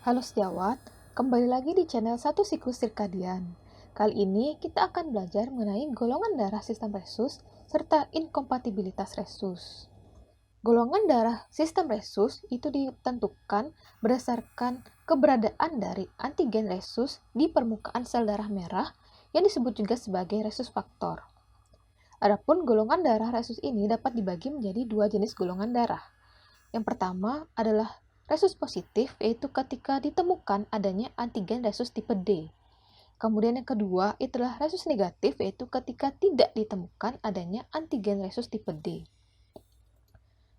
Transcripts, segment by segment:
Halo sejawat, kembali lagi di channel Satu Siklus Sirkadian. Kali ini kita akan belajar mengenai golongan darah sistem resus serta inkompatibilitas resus. Golongan darah sistem resus itu ditentukan berdasarkan keberadaan dari antigen resus di permukaan sel darah merah yang disebut juga sebagai resus faktor. Adapun golongan darah resus ini dapat dibagi menjadi dua jenis golongan darah. Yang pertama adalah resus positif, yaitu ketika ditemukan adanya antigen resus tipe D. Kemudian yang kedua itulah resus negatif, yaitu ketika tidak ditemukan adanya antigen resus tipe D.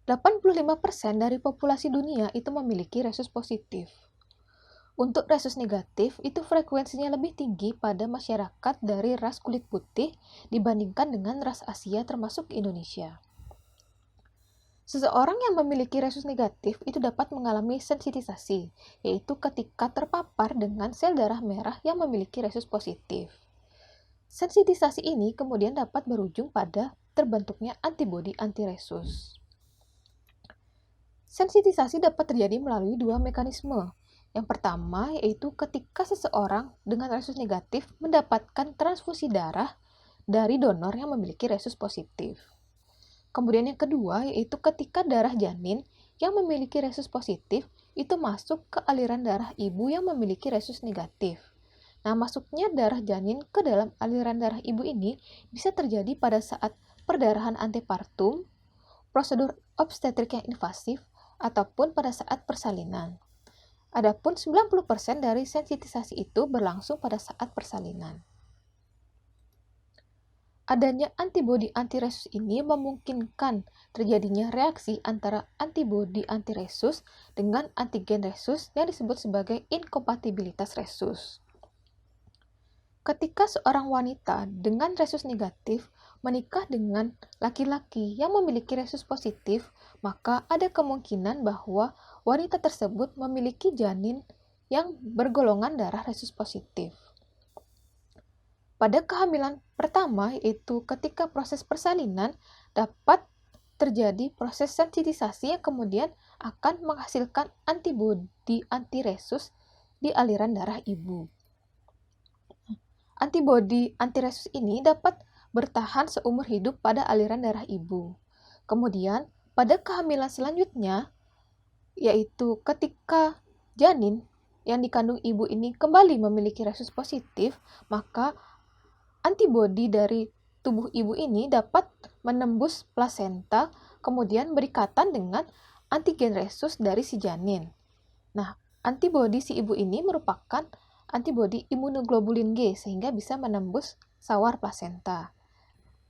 85% dari populasi dunia itu memiliki resus positif. Untuk resus negatif, itu frekuensinya lebih tinggi pada masyarakat dari ras kulit putih dibandingkan dengan ras Asia termasuk Indonesia. Seseorang yang memiliki resus negatif itu dapat mengalami sensitisasi, yaitu ketika terpapar dengan sel darah merah yang memiliki resus positif. Sensitisasi ini kemudian dapat berujung pada terbentuknya antibodi antiresus. Sensitisasi dapat terjadi melalui dua mekanisme. Yang pertama yaitu ketika seseorang dengan resus negatif mendapatkan transfusi darah dari donor yang memiliki resus positif. Kemudian yang kedua yaitu ketika darah janin yang memiliki resus positif itu masuk ke aliran darah ibu yang memiliki resus negatif. Nah, masuknya darah janin ke dalam aliran darah ibu ini bisa terjadi pada saat perdarahan antepartum, prosedur obstetrik yang invasif, ataupun pada saat persalinan. Adapun 90% dari sensitisasi itu berlangsung pada saat persalinan. Adanya antibodi antiresus ini memungkinkan terjadinya reaksi antara antibodi antiresus dengan antigen resus yang disebut sebagai inkompatibilitas resus. Ketika seorang wanita dengan resus negatif menikah dengan laki-laki yang memiliki resus positif, maka ada kemungkinan bahwa wanita tersebut memiliki janin yang bergolongan darah resus positif. Pada kehamilan pertama, yaitu ketika proses persalinan, dapat terjadi proses sensitisasi yang kemudian akan menghasilkan antibodi antiresus di aliran darah ibu. Antibodi antiresus ini dapat bertahan seumur hidup pada aliran darah ibu. Kemudian, pada kehamilan selanjutnya, yaitu ketika janin yang dikandung ibu ini kembali memiliki resus positif, maka antibodi dari tubuh ibu ini dapat menembus plasenta, kemudian berikatan dengan antigen resus dari si janin. Nah, antibodi si ibu ini merupakan antibodi imunoglobulin G sehingga bisa menembus sawar plasenta.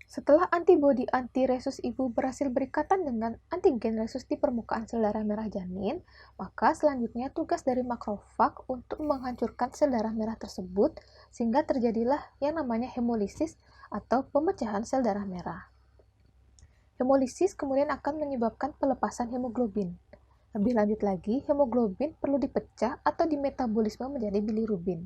Setelah antibodi antiresus ibu berhasil berikatan dengan antigen resus di permukaan sel darah merah janin, maka selanjutnya tugas dari makrofag untuk menghancurkan sel darah merah tersebut sehingga terjadilah yang namanya hemolisis atau pemecahan sel darah merah. Hemolisis kemudian akan menyebabkan pelepasan hemoglobin. Lebih lanjut lagi, hemoglobin perlu dipecah atau dimetabolisme menjadi bilirubin.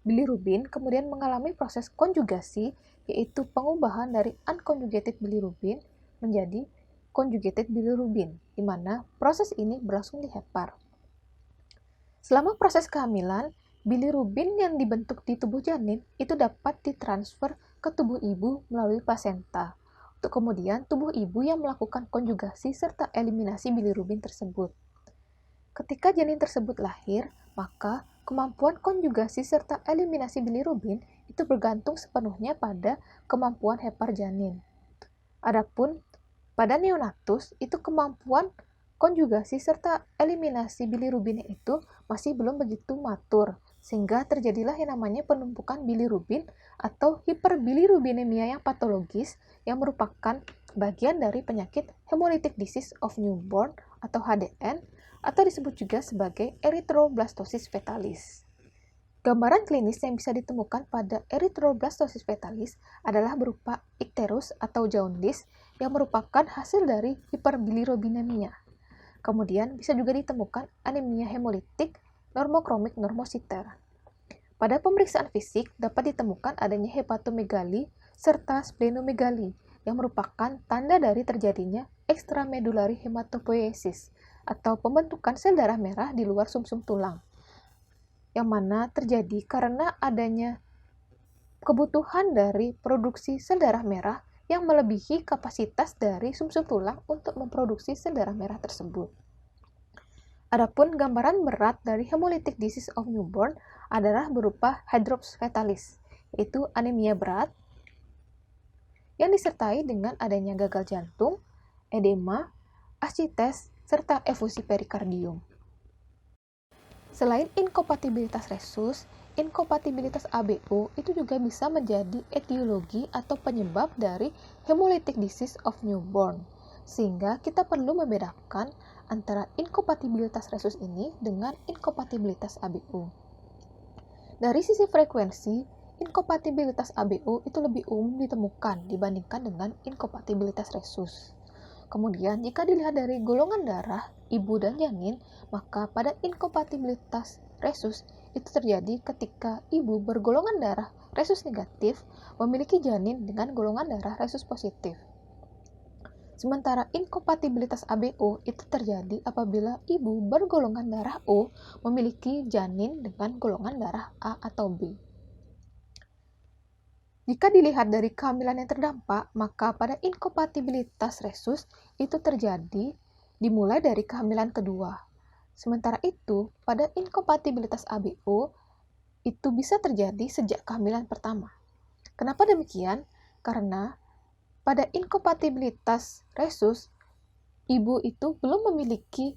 Bilirubin kemudian mengalami proses konjugasi, yaitu pengubahan dari unconjugated bilirubin menjadi conjugated bilirubin, di mana proses ini berlangsung di hepar. Selama proses kehamilan, bilirubin yang dibentuk di tubuh janin itu dapat ditransfer ke tubuh ibu melalui plasenta, untuk kemudian tubuh ibu yang melakukan konjugasi serta eliminasi bilirubin tersebut. Ketika janin tersebut lahir, maka kemampuan konjugasi serta eliminasi bilirubin itu bergantung sepenuhnya pada kemampuan hepar janin. Adapun pada neonatus itu kemampuan konjugasi serta eliminasi bilirubin itu masih belum begitu matur, sehingga terjadilah yang namanya penumpukan bilirubin atau hiperbilirubinemia yang patologis yang merupakan bagian dari penyakit hemolytic disease of newborn atau HDN atau disebut juga sebagai erythroblastosis fetalis. Gambaran klinis yang bisa ditemukan pada erythroblastosis fetalis adalah berupa ikterus atau jaundice yang merupakan hasil dari hiperbilirubinemia. Kemudian bisa juga ditemukan anemia hemolitik normokromik normositer. Pada pemeriksaan fisik dapat ditemukan adanya hepatomegali serta splenomegali yang merupakan tanda dari terjadinya extramedullary hematopoiesis atau pembentukan sel darah merah di luar sumsum tulang. yang mana terjadi karena adanya kebutuhan dari produksi sel darah merah yang melebihi kapasitas dari sumsum tulang untuk memproduksi sel darah merah tersebut. Adapun gambaran berat dari hemolytic disease of newborn adalah berupa hydrops fetalis, yaitu anemia berat yang disertai dengan adanya gagal jantung, edema, ascites, serta efusi perikardium. Selain inkompatibilitas resus, inkompatibilitas ABO itu juga bisa menjadi etiologi atau penyebab dari hemolytic disease of newborn. Sehingga kita perlu membedakan antara inkompatibilitas resus ini dengan inkompatibilitas ABO. Dari sisi frekuensi, inkompatibilitas ABO itu lebih umum ditemukan dibandingkan dengan inkompatibilitas resus. Kemudian, jika dilihat dari golongan darah ibu dan janin, maka pada inkompatibilitas resus itu terjadi ketika ibu bergolongan darah resus negatif memiliki janin dengan golongan darah resus positif. Sementara inkompatibilitas ABO itu terjadi apabila ibu bergolongan darah O memiliki janin dengan golongan darah A atau B. Jika dilihat dari kehamilan yang terdampak, maka pada inkompatibilitas resus itu terjadi dimulai dari kehamilan kedua. Sementara itu, pada inkompatibilitas ABO itu bisa terjadi sejak kehamilan pertama. Kenapa demikian? Karena pada inkompatibilitas resus, ibu itu belum memiliki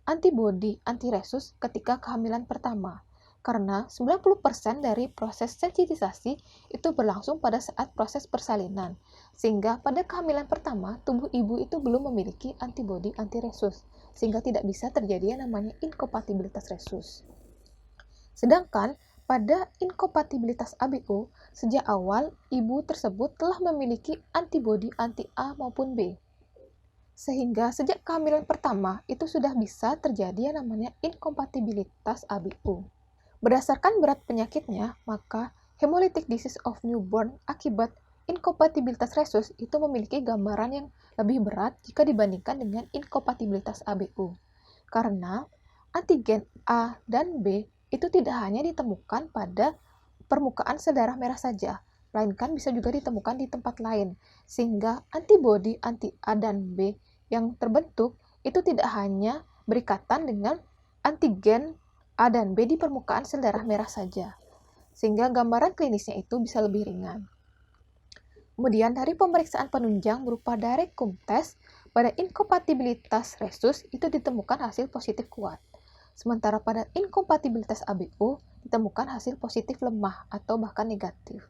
antibodi anti-resus ketika kehamilan pertama. Karena 90% dari proses sensitisasi itu berlangsung pada saat proses persalinan. Sehingga pada kehamilan pertama, tubuh ibu itu belum memiliki antibodi anti-resus. Sehingga tidak bisa terjadi yang namanya inkompatibilitas resus. Sedangkan pada inkompatibilitas ABO, sejak awal ibu tersebut telah memiliki antibodi anti-A maupun B. Sehingga sejak kehamilan pertama itu sudah bisa terjadi yang namanya inkompatibilitas ABO. Berdasarkan berat penyakitnya, maka hemolytic disease of newborn akibat inkompatibilitas resus itu memiliki gambaran yang lebih berat jika dibandingkan dengan inkompatibilitas ABO. Karena antigen A dan B itu tidak hanya ditemukan pada permukaan sel darah merah saja, melainkan bisa juga ditemukan di tempat lain, sehingga antibodi anti-A dan B yang terbentuk itu tidak hanya berikatan dengan antigen A dan B di permukaan sel darah merah saja, sehingga gambaran klinisnya itu bisa lebih ringan. Kemudian dari pemeriksaan penunjang berupa direct test, pada inkompatibilitas resus itu ditemukan hasil positif kuat. Sementara pada inkompatibilitas ABO ditemukan hasil positif lemah atau bahkan negatif.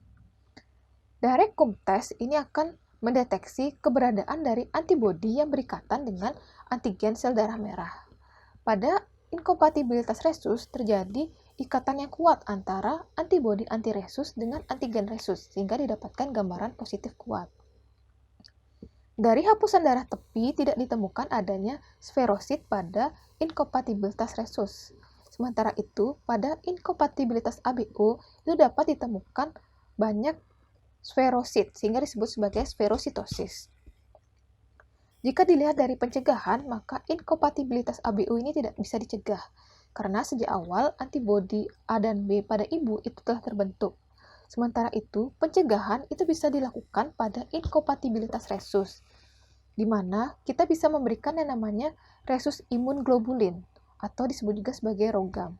Direct test ini akan mendeteksi keberadaan dari antibodi yang berikatan dengan antigen sel darah merah. Pada inkompatibilitas resus terjadi ikatan yang kuat antara antibodi anti-resus dengan antigen resus sehingga didapatkan gambaran positif kuat. Dari hapusan darah tepi tidak ditemukan adanya sferosit pada inkompatibilitas resus. Sementara itu, pada inkompatibilitas ABO itu dapat ditemukan banyak sferosit sehingga disebut sebagai sferositosis. Jika dilihat dari pencegahan, maka inkompatibilitas ABO ini tidak bisa dicegah, karena sejak awal antibodi A dan B pada ibu itu telah terbentuk. Sementara itu, pencegahan itu bisa dilakukan pada inkompatibilitas resus, di mana kita bisa memberikan yang namanya resus imun globulin, atau disebut juga sebagai ROGAM.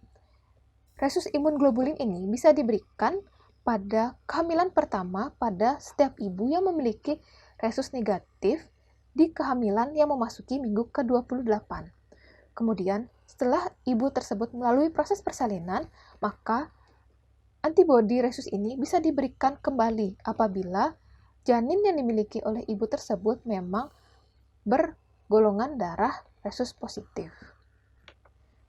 Resus imun globulin ini bisa diberikan pada kehamilan pertama pada setiap ibu yang memiliki resus negatif di kehamilan yang memasuki minggu ke-28. Kemudian, setelah ibu tersebut melalui proses persalinan, maka antibodi resus ini bisa diberikan kembali apabila janin yang dimiliki oleh ibu tersebut memang bergolongan darah resus positif.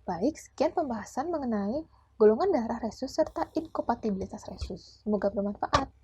Baik, sekian pembahasan mengenai golongan darah resus serta inkompatibilitas resus. Semoga bermanfaat.